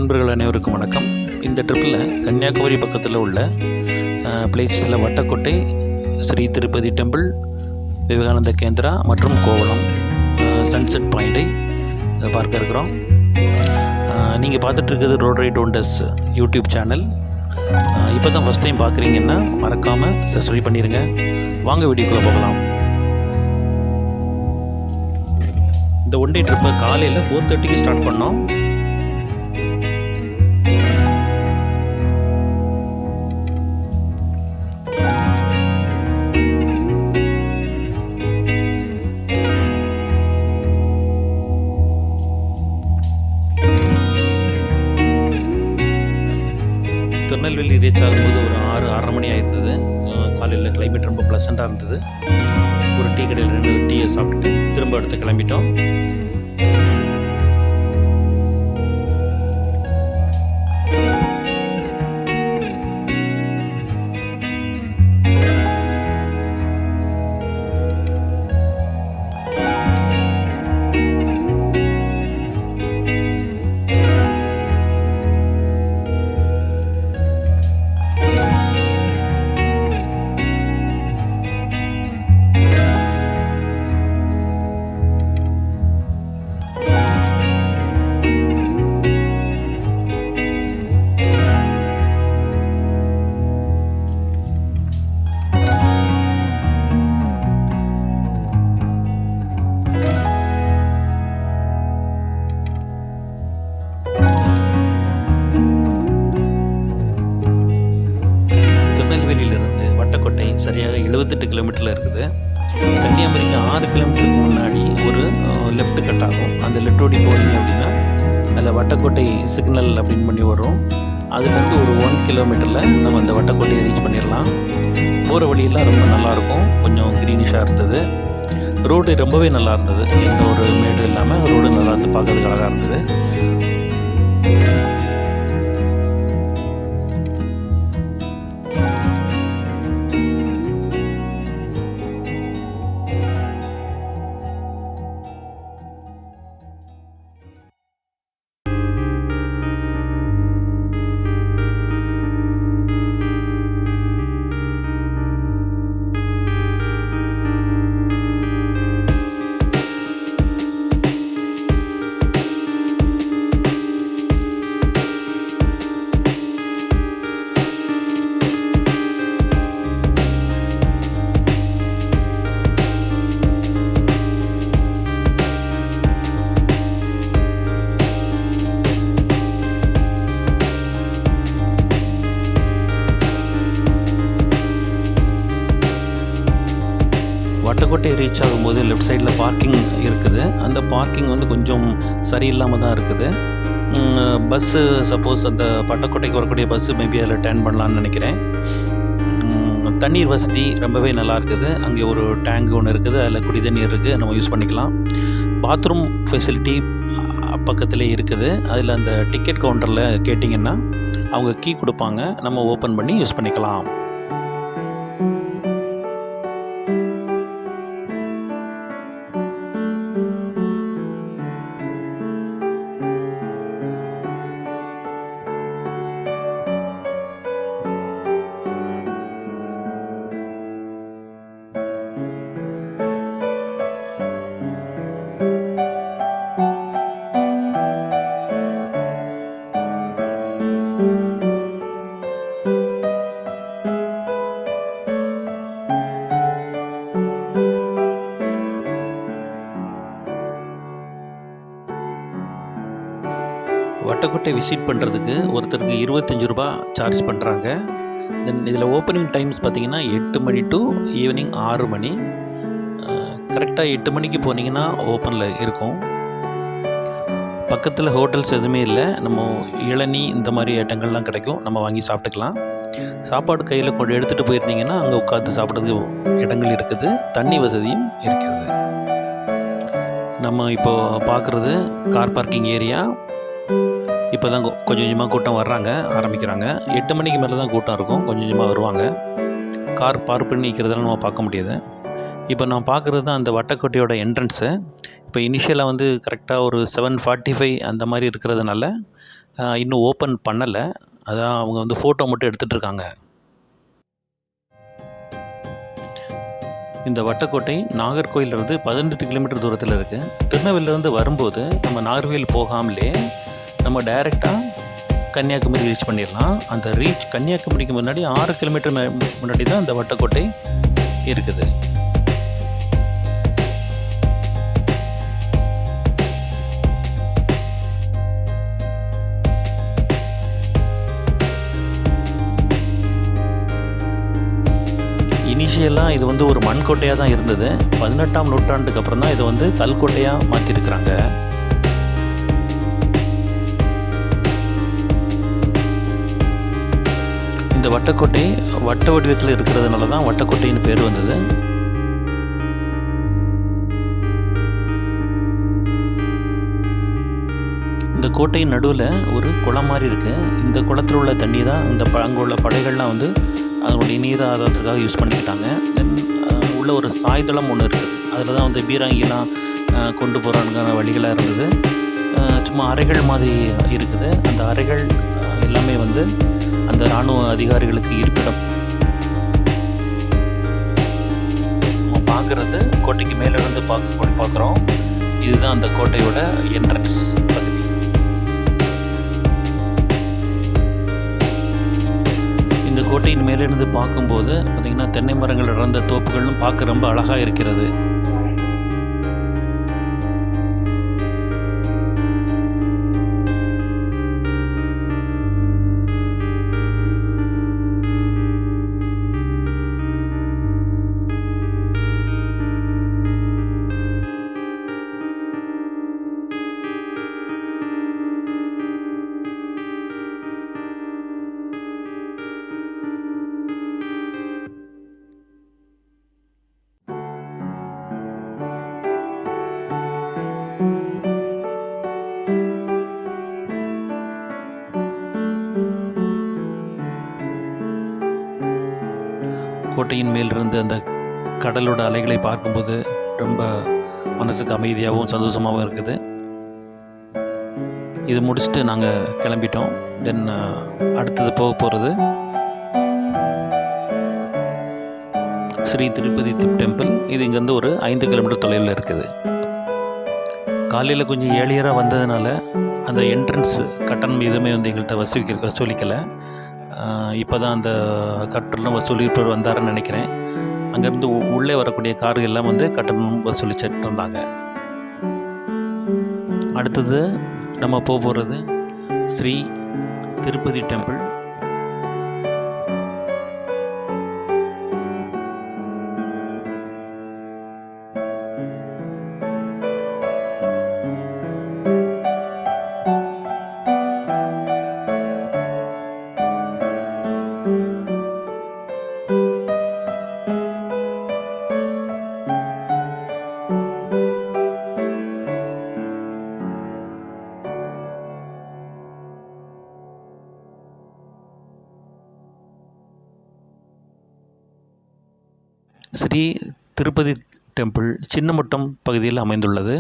நண்பர்கள் அனைவருக்கும் வணக்கம். இந்த ட்ரிப்பில் கன்னியாகுமரி பக்கத்தில் உள்ள பிளேஸஸில் வட்டக்கோட்டை, ஸ்ரீ திருப்பதி டெம்பிள், விவேகானந்த கேந்திரா மற்றும் கோவளம், சன்செட் பாயிண்ட்டை பார்க்க இருக்கிறோம். நீங்கள் பார்த்துட்ருக்கிறது Road Ride Wonders YouTube channel. இப்போ தான் ஃபஸ்ட் டைம் பார்க்குறீங்கன்னா மறக்காமல் சப்ஸ்கிரைப் பண்ணிடுங்க. வாங்க வீடியோக்குள்ளே போகலாம். இந்த ஒன் டே ட்ரிப்பை காலையில் 4:30க்கு ஸ்டார்ட் பண்ணோம். திருநெல்வேலி ரீச் ஆகும்போது ஒரு 6:30 மணி ஆயிருந்தது. காலையில் கிளைமேட் ரொம்ப ப்ளசண்ட்டாக இருந்தது. ஒரு டீ கடையில் 2 டீயை சாப்பிட்டுட்டு திரும்ப எடுத்து கிளம்பிட்டோம். திருநெல்வேலியிலிருந்து வட்டக்கோட்டை சரியாக 78 கிலோமீட்டரில் இருக்குது. கன்னியாகுமரிக்கு 6 கிலோமீட்டருக்கு முன்னாடி ஒரு லெஃப்ட் கட் ஆகும். அந்த லெஃப்ட் ஓடி போனீங்க அப்படின்னா அதில் வட்டக்கோட்டை சிக்னல் அப்படின்னு பண்ணி வரும். அதுலேருந்து ஒரு 1 கிலோமீட்டரில் நம்ம அந்த வட்டக்கோட்டையை ரீச் பண்ணிடலாம். போகிற வழியெல்லாம் ரொம்ப நல்லாயிருக்கும். கொஞ்சம் க்ரீனிஷாக இருந்தது. ரோடு ரொம்பவே நல்லா இருந்தது. எந்த ஒரு மேடு இல்லாமல் ரோடு நல்லா இருந்து பார்க்கறதுக்கு அழகாக இருந்தது. வட்டக்கோட்டை ரீச் ஆகும்போது லெஃப்ட் சைடில் பார்க்கிங் இருக்குது. அந்த பார்க்கிங் வந்து கொஞ்சம் சரியில்லாமல் தான் இருக்குது. பஸ்ஸு சப்போஸ் அந்த வட்டக்கோட்டைக்கு வரக்கூடிய பஸ்ஸு மேபி அதில் டர்ன் பண்ணலான்னு நினைக்கிறேன். தண்ணீர் வசதி ரொம்பவே நல்லா இருக்குது. அங்கே ஒரு டேங்க் ஒன்று இருக்குது. அதில் குடி தண்ணீர் இருக்குது, நம்ம யூஸ் பண்ணிக்கலாம். பாத்ரூம் ஃபெசிலிட்டி பக்கத்திலே இருக்குது. அதில் அந்த டிக்கெட் கவுண்டரில் கேட்டிங்கன்னா அவங்க கீ கொடுப்பாங்க. நம்ம ஓப்பன் பண்ணி யூஸ் பண்ணிக்கலாம். வட்டக்கோட்டை விசிட் பண்ணுறதுக்கு ஒருத்தருக்கு 25 ரூபா சார்ஜ் பண்ணுறாங்க. தென் இதில் ஓப்பனிங் டைம்ஸ் பார்த்திங்கன்னா 8 மணி டு ஈவினிங் 6 மணி. கரெக்டாக 8 மணிக்கு போனீங்கன்னா ஓப்பனில் இருக்கும். பக்கத்தில் ஹோட்டல்ஸ் எதுவுமே இல்லை. நம்ம இளநீ இந்த மாதிரி ஐட்டங்கள்லாம் கிடைக்கும். நம்ம வாங்கி சாப்பிட்டுக்கலாம். சாப்பாடு கையில் கொண்டு எடுத்துகிட்டு போயிருந்தீங்கன்னா அங்கே உட்காந்து சாப்பிட்றதுக்கு இடங்கள் இருக்குது. தண்ணி வசதியும் இருக்கிறது. நம்ம இப்போது பார்க்குறது கார் பார்க்கிங் ஏரியா. இப்போ தான் கொஞ்சம் கொஞ்சமாக கூட்டம் ஆரம்பிக்கிறாங்க. 8 மணிக்கு மேலே தான் கூட்டம் இருக்கும். கொஞ்சம் கொஞ்சமாக வருவாங்க. கார் பார்க் பண்ணி நிற்கிறதெல்லாம் நம்ம பார்க்க முடியாது. இப்போ நான் பார்க்குறது தான் அந்த வட்டக்கோட்டையோட என்ட்ரன்ஸு. இப்போ இனிஷியலாக வந்து கரெக்டாக ஒரு 7:45 அந்த மாதிரி இருக்கிறதுனால இன்னும் ஓப்பன் பண்ணலை. அதான் அவங்க வந்து ஃபோட்டோ மட்டும் எடுத்துகிட்டு இருக்காங்க. இந்த வட்டக்கோட்டை நாகர்கோயிலிருந்து 18 கிலோமீட்டர் தூரத்தில் இருக்குது. திருநெல்வேலியிலேருந்து வரும்போது நம்ம நாகர்கோயில் போகாமலே நம்ம டைரெக்டாக கன்னியாகுமரி ரீச் பண்ணிடலாம். அந்த கன்னியாகுமரிக்கு முன்னாடி 6 கிலோமீட்டர் முன்னாடி தான் அந்த வட்டக்கோட்டை இருக்குது. இனிஷியலாக இது வந்து ஒரு மண்கோட்டையாக தான் இருந்தது. 18ஆம் நூற்றாண்டுக்கு அப்புறம் தான் இதை வந்து கல்கோட்டையாக மாற்றிருக்கிறாங்க. இந்த வட்டக்கோட்டை வட்ட வடிவத்தில் இருக்கிறதுனால தான் வட்டக்கோட்டைன்னு பேர் வந்தது. இந்த கோட்டையின் நடுவில் ஒரு குளம் மாதிரி இருக்குது. இந்த குளத்தில் உள்ள தண்ணி தான் அங்கே உள்ள படைகள்லாம் வந்து அதனுடைய நீர் ஆதாரத்துக்காக யூஸ் பண்ணிக்கிட்டாங்க. தென் உள்ள ஒரு சாய்தளம் ஒன்று இருக்குது. அதில் தான் வந்து பீராங்கிலாம் கொண்டு போகிறானுங்க வழிகளாக இருந்தது. சும்மா அறைகள் மாதிரி இருக்குது. அந்த அறைகள் எல்லாமே வந்து அந்த இராணுவ அதிகாரிகளுக்கு இருப்பிடம். நம்ம பார்க்குறது கோட்டைக்கு மேலிருந்து பார்க்குறோம். இதுதான் அந்த கோட்டையோட என்ட்ரன்ஸ் பகுதி. இந்த கோட்டையின் மேலிருந்து பார்க்கும்போது பார்த்திங்கன்னா தென்னை மரங்கள் இறந்த தோப்புகளும் பார்க்க ரொம்ப அழகாக இருக்கிறது. கோட்டையின் மேலிருந்து அந்த கடலோட அலைகளை பார்க்கும்போது ரொம்ப மனசுக்கு அமைதியாகவும் சந்தோஷமாகவும் இருக்குது. இது முடிச்சுட்டு நாங்கள் கிளம்பிட்டோம். தென் அடுத்தது போக போகிறது ஸ்ரீ திருப்பதி டெம்பிள். இது இங்கேருந்து ஒரு 5 கிலோமீட்டர் தொலைவில் இருக்குது. காலையில் கொஞ்சம் ஏர்லியராக வந்ததுனால அந்த என்ட்ரன்ஸ் கட்டணம் எதுவுமே வந்து எங்கள்கிட்ட வசூலிக்கலை. இப்போ தான் அந்த கட்டணம் வசூலிப்பவர் வந்தாருன்னு நினைக்கிறேன். அங்கேருந்து உள்ளே வரக்கூடிய கார்கள் எல்லாம் வந்து கட்டணம் வசூலிச்சுட்டு இருந்தாங்க. அடுத்தது நம்ம போகிறது ஸ்ரீ திருப்பதி டெம்பிள். ஸ்ரீ திருப்பதி டெம்பிள் சின்னமுட்டம் பகுதியில் அமைந்துள்ளது.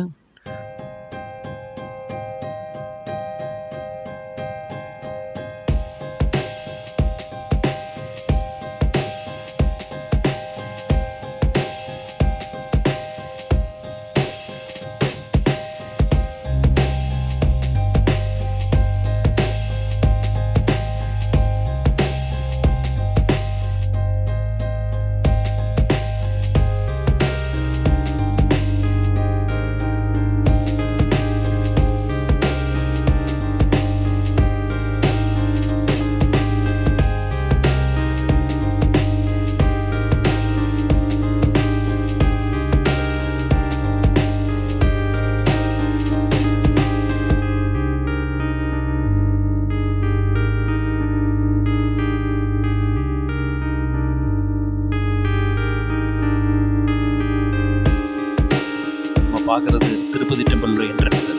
பார்க்குறது திருப்பதி டெம்பிளோட என்ட்ரன்ஸு.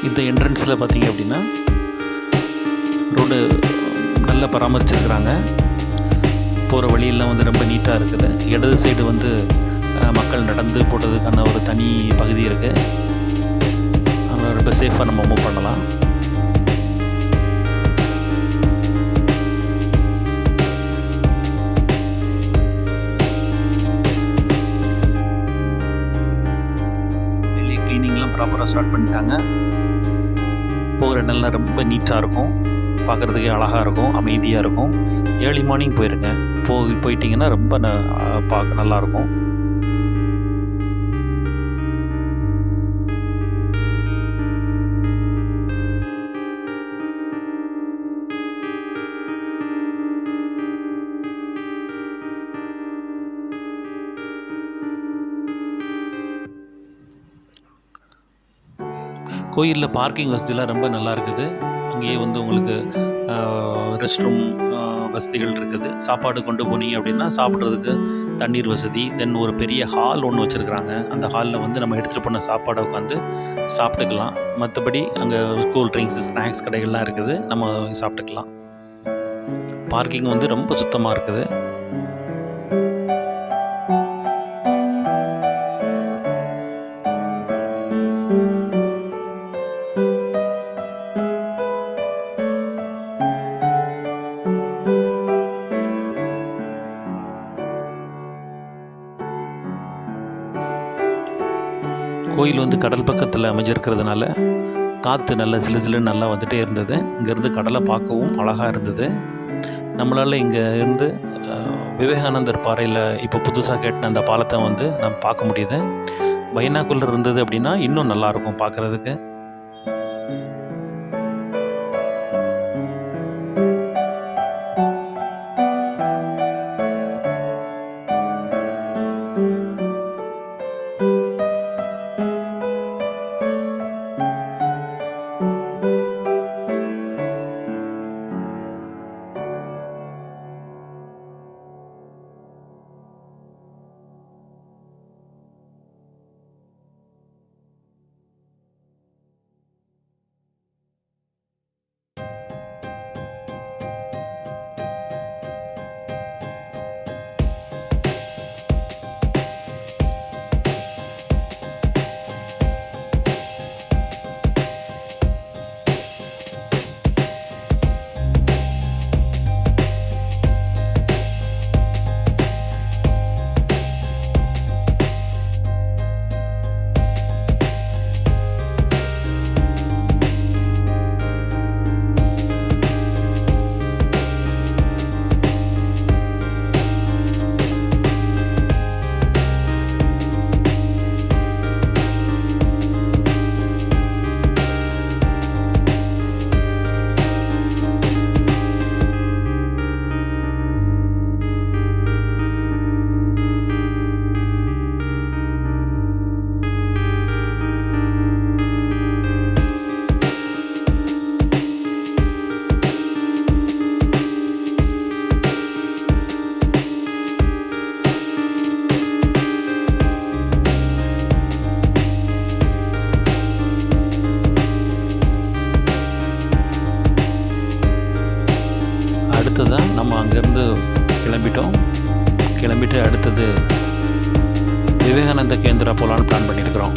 இந்த என்ட்ரன்ஸில் பார்த்தீங்க அப்படின்னா ரோடு நல்லா பராமரிச்சிருக்கிறாங்க. போகிற வழியெல்லாம் வந்து ரொம்ப நீட்டாக இருக்குது. இடது சைடு வந்து மக்கள் நடந்து போடுறதுக்கான ஒரு தனி பகுதி இருக்குது. ரொம்ப சேஃபாக நம்ம மூவ் பண்ணலாம். வெளியே க்ளீனிங்லாம் ப்ராப்பராக ஸ்டார்ட் பண்ணிட்டாங்க. போகிற இடம்லாம் ரொம்ப நீட்டாக இருக்கும், பார்க்குறதுக்கே அழகாக இருக்கும், அமைதியாக இருக்கும். ஏர்லி மார்னிங் போயிருங்க. போயிட்டீங்கன்னா ரொம்ப பார்க்க நல்லாயிருக்கும். கோயிலில் பார்க்கிங் வசதிலாம் ரொம்ப நல்லா இருக்குது. அங்கேயே வந்து உங்களுக்கு ரெஸ்ட் ரூம் வசதிகள் இருக்குது. சாப்பாடு கொண்டு போனீங்க அப்படின்னா சாப்பிட்றதுக்கு தண்ணீர் வசதி, தென் ஒரு பெரிய ஹால் ஒன்று வச்சுருக்குறாங்க. அந்த ஹாலில் வந்து நம்ம எடுத்துகிட்டு போன சாப்பாடை உட்காந்து சாப்பிட்டுக்கலாம். மற்றபடி அங்கே கூல் ட்ரிங்க்ஸ், ஸ்நாக்ஸ் கடைகள்லாம் இருக்குது, நம்ம சாப்பிட்டுக்கலாம். பார்க்கிங் வந்து ரொம்ப சுத்தமாக இருக்குது. கோயில் வந்து கடல் பக்கத்தில் அமைஞ்சிருக்கிறதுனால காற்று நல்லா சிலுசிலுன்னு நல்லா வந்துகிட்டே இருந்தது. இங்கேருந்து கடலை பார்க்கவும் அழகாக இருந்தது. நம்மளால் இங்கே இருந்து விவேகானந்தர் பாறையில் இப்போ புதுசாக கேட்டின அந்த பாலத்தை வந்து நம்ம பார்க்க முடியுது. பைனாக்குலர் இருந்தது அப்படின்னா இன்னும் நல்லாயிருக்கும் பார்க்குறதுக்கு. அடுத்ததான் நம்ம அங்கேருந்து கிளம்பிட்டு அடுத்தது விவேகானந்த கேந்திரா போகலான்னு பிளான் பண்ணியிருக்கிறோம்.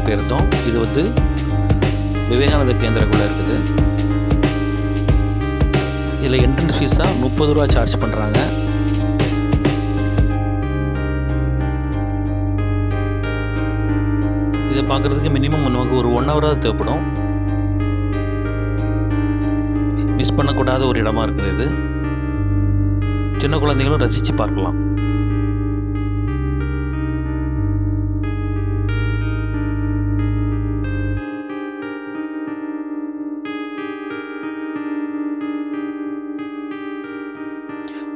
பார்க்க போயிருந்தோம். இது வந்து விவேகானந்த கேந்திராக்குள்ளே இருக்குது. இதில் என்ட்ரன்ஸ் ஃபீஸாக 30 ரூபா சார்ஜ் பண்ணுறாங்க. இதை பார்க்குறதுக்கு மினிமம் நமக்கு ஒரு 1 ஹவராக தேவைப்படும். மிஸ் பண்ணக்கூடாத ஒரு இடமா இருக்குது இது. சின்ன குழந்தைகளும் ரசித்து பார்க்கலாம்.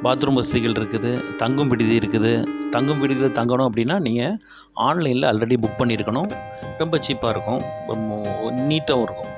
பாத்ரூம் வசதிகள் இருக்குது, தங்கும் விடுதி இருக்குது. தங்கும் விடுதியில் தங்கணும் அப்படின்னா நீங்கள் ஆன்லைனில் ஆல்ரெடி புக் பண்ணியிருக்கணும். ரொம்ப சீப்பாக இருக்கும், நீட்டாகவும் இருக்கும்.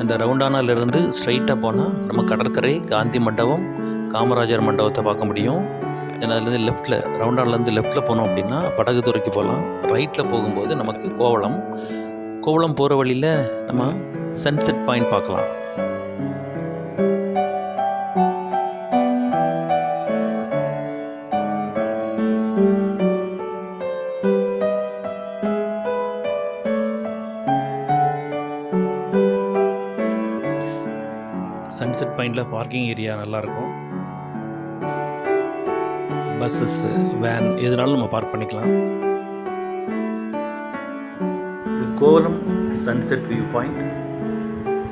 அந்த ரவுண்டானாலேருந்து ஸ்ட்ரைட்டாக போனால் நம்ம கடற்கரை, காந்தி மண்டபம், காமராஜர் மண்டபத்தை பார்க்க முடியும். தென் அதுலேருந்து லெஃப்ட்டில் ரவுண்டானாலேருந்து லெஃப்ட்டில் போனோம் அப்படின்னா படகுத்துறைக்கு போகலாம். ரைட்டில் போகும்போது நமக்கு கோவளம். கோவளம் போகிற வழியில் நம்ம சன்செட் பாயிண்ட் பார்க்கலாம். சன்செட் பாயிண்டில் பார்க்கிங் ஏரியா நல்லாயிருக்கும். பஸ்ஸஸ், வேன் எதுனாலும் நம்ம பார்க் பண்ணிக்கலாம். Kovalam sunset view point.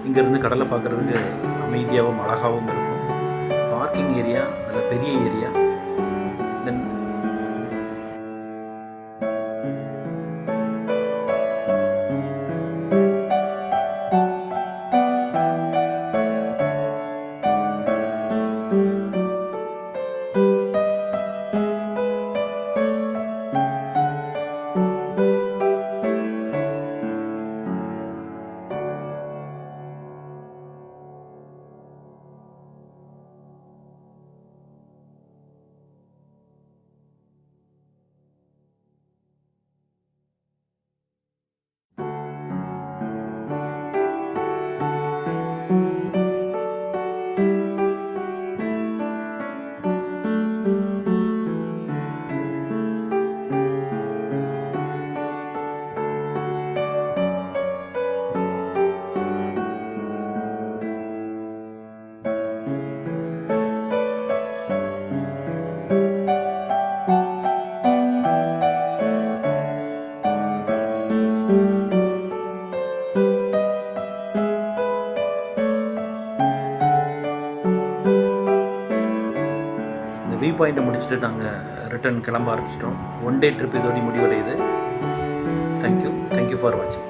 இங்கேருந்து கடலை பார்க்குறதுக்கு அமைதியாகவும் அழகாகவும் இருக்கும். பார்க்கிங் ஏரியா நல்ல பெரிய ஏரியா. தென் வியூ பாயிண்ட்டை முடிச்சுட்டு நாங்கள் ரிட்டர்ன் கிளம்ப ஆரம்பிச்சிட்டோம். 1 டே ட்ரிப் இதோடு முடிவடையுது. தேங்க்யூ ஃபார் வாட்சிங்.